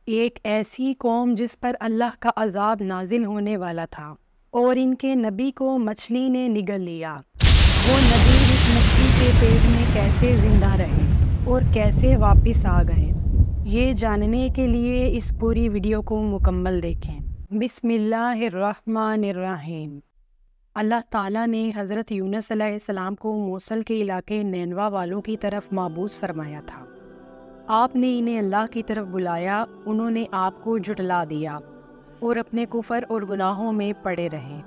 ایک ایسی قوم جس پر اللہ کا عذاب نازل ہونے والا تھا اور ان کے نبی کو مچھلی نے نگل لیا۔ وہ نبی اس مچھلی کے پیٹ میں کیسے زندہ رہے اور کیسے واپس آ گئے، یہ جاننے کے لیے اس پوری ویڈیو کو مکمل دیکھیں۔ بسم اللہ الرحمن الرحیم۔ اللہ تعالیٰ نے حضرت یونس علیہ السلام کو موصل کے علاقے نینوا والوں کی طرف مبعوث فرمایا تھا۔ آپ نے انہیں اللہ کی طرف بلایا، انہوں نے آپ کو جھٹلا دیا اور اپنے کفر اور گناہوں میں پڑے رہے۔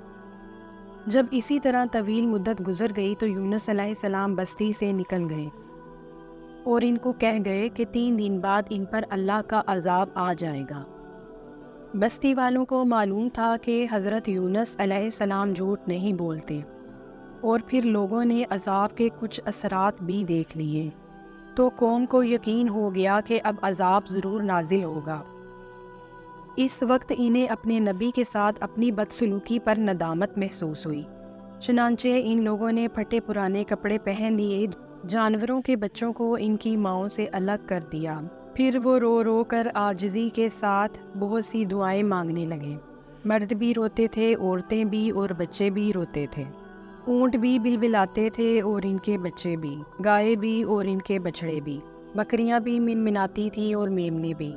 جب اسی طرح طویل مدت گزر گئی تو یونس علیہ السلام بستی سے نکل گئے اور ان کو کہہ گئے کہ 3 دن بعد ان پر اللہ کا عذاب آ جائے گا۔ بستی والوں کو معلوم تھا کہ حضرت یونس علیہ السلام جھوٹ نہیں بولتے، اور پھر لوگوں نے عذاب کے کچھ اثرات بھی دیکھ لیے، تو قوم کو یقین ہو گیا کہ اب عذاب ضرور نازل ہوگا۔ اس وقت انہیں اپنے نبی کے ساتھ اپنی بدسلوکی پر ندامت محسوس ہوئی، چنانچہ ان لوگوں نے پھٹے پرانے کپڑے پہن لیے، جانوروں کے بچوں کو ان کی ماؤں سے الگ کر دیا، پھر وہ رو رو کر عاجزی کے ساتھ بہت سی دعائیں مانگنے لگے۔ مرد بھی روتے تھے، عورتیں بھی اور بچے بھی روتے تھے، اونٹ بھی بلبلاتے تھے اور ان کے بچے بھی، گائے بھی اور ان کے بچڑے بھی، بکریاں بھی منمناتی تھیں اور میمنے بھی۔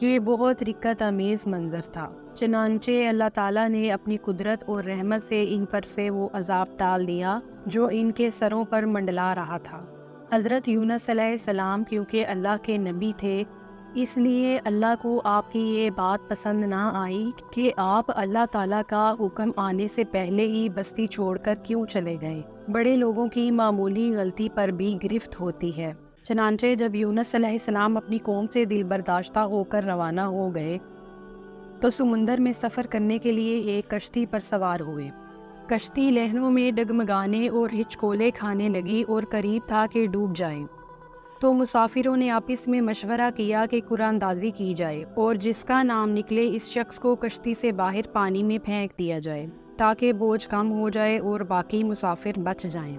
یہ بہت رکت آمیز منظر تھا، چنانچہ اللہ تعالیٰ نے اپنی قدرت اور رحمت سے ان پر سے وہ عذاب ٹال دیا جو ان کے سروں پر منڈلا رہا تھا۔ حضرت یونس علیہ السلام کیونکہ اللہ کے نبی تھے، اس لیے اللہ کو آپ کی یہ بات پسند نہ آئی کہ آپ اللہ تعالیٰ کا حکم آنے سے پہلے ہی بستی چھوڑ کر کیوں چلے گئے۔ بڑے لوگوں کی معمولی غلطی پر بھی گرفت ہوتی ہے۔ چنانچہ جب یونس علیہ السلام اپنی قوم سے دل برداشتہ ہو کر روانہ ہو گئے تو سمندر میں سفر کرنے کے لیے ایک کشتی پر سوار ہوئے۔ کشتی لہروں میں ڈگمگانے اور ہچکولے کھانے لگی اور قریب تھا کہ ڈوب جائے، تو مسافروں نے آپس میں مشورہ کیا کہ قرآن اندازی کی جائے اور جس کا نام نکلے اس شخص کو کشتی سے باہر پانی میں پھینک دیا جائے تاکہ بوجھ کم ہو جائے اور باقی مسافر بچ جائیں۔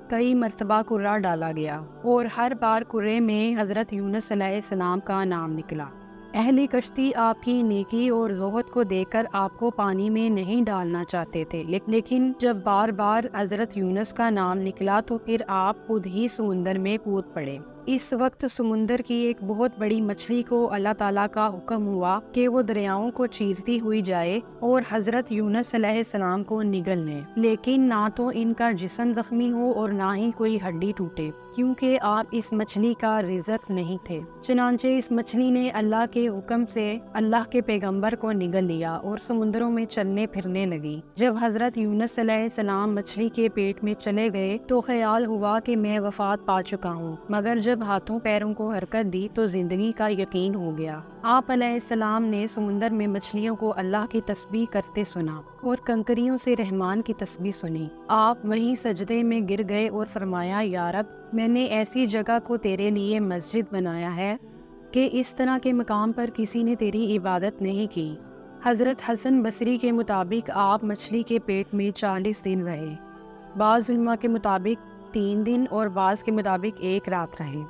کئی مرتبہ قرہ ڈالا گیا اور ہر بار قرے میں حضرت یونس علیہ السلام کا نام نکلا۔ اہل کشتی آپ کی نیکی اور زہد کو دیکھ کر آپ کو پانی میں نہیں ڈالنا چاہتے تھے، لیکن جب بار بار حضرت یونس کا نام نکلا تو پھر آپ خود ہی سمندر میں کود پڑے۔ اس وقت سمندر کی ایک بہت بڑی مچھلی کو اللہ تعالیٰ کا حکم ہوا کہ وہ دریاؤں کو چیرتی ہوئی جائے اور حضرت یونس علیہ السلام کو نگل لے، لیکن نہ تو ان کا جسم زخمی ہو اور نہ ہی کوئی ہڈی ٹوٹے، کیونکہ آپ اس مچھلی کا رزق نہیں تھے۔ چنانچہ اس مچھلی نے اللہ کے حکم سے اللہ کے پیغمبر کو نگل لیا اور سمندروں میں چلنے پھرنے لگی۔ جب حضرت یونس علیہ السلام مچھلی کے پیٹ میں چلے گئے تو خیال ہوا کہ میں وفات پا چکا ہوں، مگر جب ہاتھوں پیروں کو حرکت دی تو زندگی کا یقین ہو گیا۔ آپ علیہ السلام نے سمندر میں مچھلیوں کو اللہ کی تسبیح کرتے سنا اور کنکریوں سے رحمان کی تسبیح سنی۔ آپ وہیں سجدے میں گر گئے اور فرمایا، یا رب، میں نے ایسی جگہ کو تیرے لیے مسجد بنایا ہے کہ اس طرح کے مقام پر کسی نے تیری عبادت نہیں کی۔ حضرت حسن بصری کے مطابق آپ مچھلی کے پیٹ میں 40 دن رہے، بعض علماء کے مطابق 3 دن اور بعض کے مطابق 1 رات رہے۔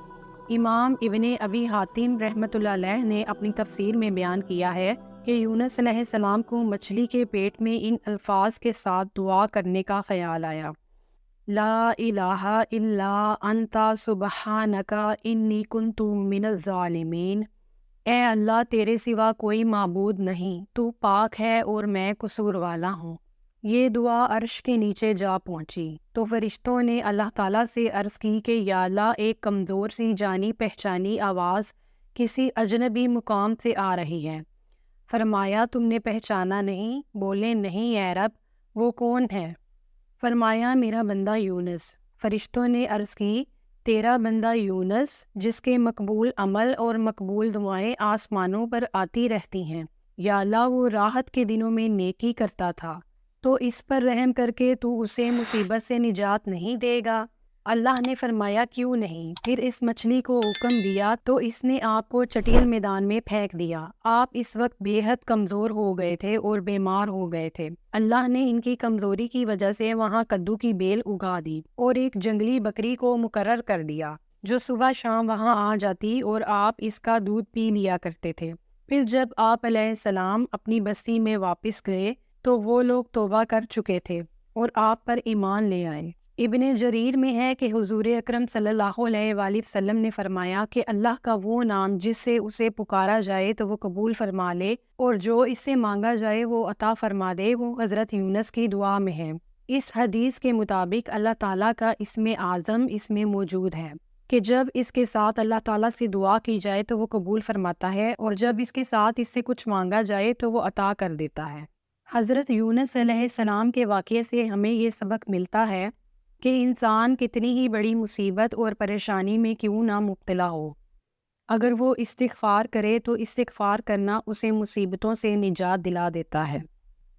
امام ابن ابی حاتم رحمۃ اللہ علیہ نے اپنی تفسیر میں بیان کیا ہے کہ یونس علیہ السلام کو مچھلی کے پیٹ میں ان الفاظ کے ساتھ دعا کرنے کا خیال آیا، لا الہ الا انت سبحانک انی کنت من الظالمین۔ اے اللہ، تیرے سوا کوئی معبود نہیں، تو پاک ہے اور میں قصور والا ہوں۔ یہ دعا عرش کے نیچے جا پہنچی تو فرشتوں نے اللہ تعالیٰ سے عرض کی کہ یا اللہ، ایک کمزور سی جانی پہچانی آواز کسی اجنبی مقام سے آ رہی ہے۔ فرمایا، تم نے پہچانا نہیں؟ بولے، نہیں اے رب۔ وہ کون ہے؟ فرمایا، میرا بندہ یونس۔ فرشتوں نے عرض کی، تیرا بندہ یونس جس کے مقبول عمل اور مقبول دعائیں آسمانوں پر آتی رہتی ہیں، یا اللہ، وہ راحت کے دنوں میں نیکی کرتا تھا، تو اس پر رحم کر کے تو اسے مصیبت سے نجات نہیں دے گا؟ اللہ نے فرمایا، کیوں نہیں؟ پھر اس مچھلی کو حکم دیا تو اس نے آپ کو چٹیل میدان میں پھینک دیا۔ آپ اس وقت بے حد کمزور ہو گئے تھے اور بیمار ہو گئے تھے۔ اللہ نے ان کی کمزوری کی وجہ سے وہاں کدو کی بیل اگا دی اور ایک جنگلی بکری کو مقرر کر دیا جو صبح شام وہاں آ جاتی اور آپ اس کا دودھ پی لیا کرتے تھے۔ پھر جب آپ علیہ السلام اپنی بستی میں واپس گئے تو وہ لوگ توبہ کر چکے تھے اور آپ پر ایمان لے آئے۔ ابن جریر میں ہے کہ حضور اکرم صلی اللہ علیہ وآلہ وسلم نے فرمایا کہ اللہ کا وہ نام جس سے اسے پکارا جائے تو وہ قبول فرما لے، اور جو اس سے مانگا جائے وہ عطا فرما دے، وہ حضرت یونس کی دعا میں ہے۔ اس حدیث کے مطابق اللہ تعالیٰ کا اسم اعظم اس میں موجود ہے کہ جب اس کے ساتھ اللہ تعالیٰ سے دعا کی جائے تو وہ قبول فرماتا ہے، اور جب اس کے ساتھ اس سے کچھ مانگا جائے تو وہ عطا کر دیتا ہے۔ حضرت یونس علیہ السلام کے واقعے سے ہمیں یہ سبق ملتا ہے کہ انسان کتنی ہی بڑی مصیبت اور پریشانی میں کیوں نہ مبتلا ہو، اگر وہ استغفار کرے تو استغفار کرنا اسے مصیبتوں سے نجات دلا دیتا ہے۔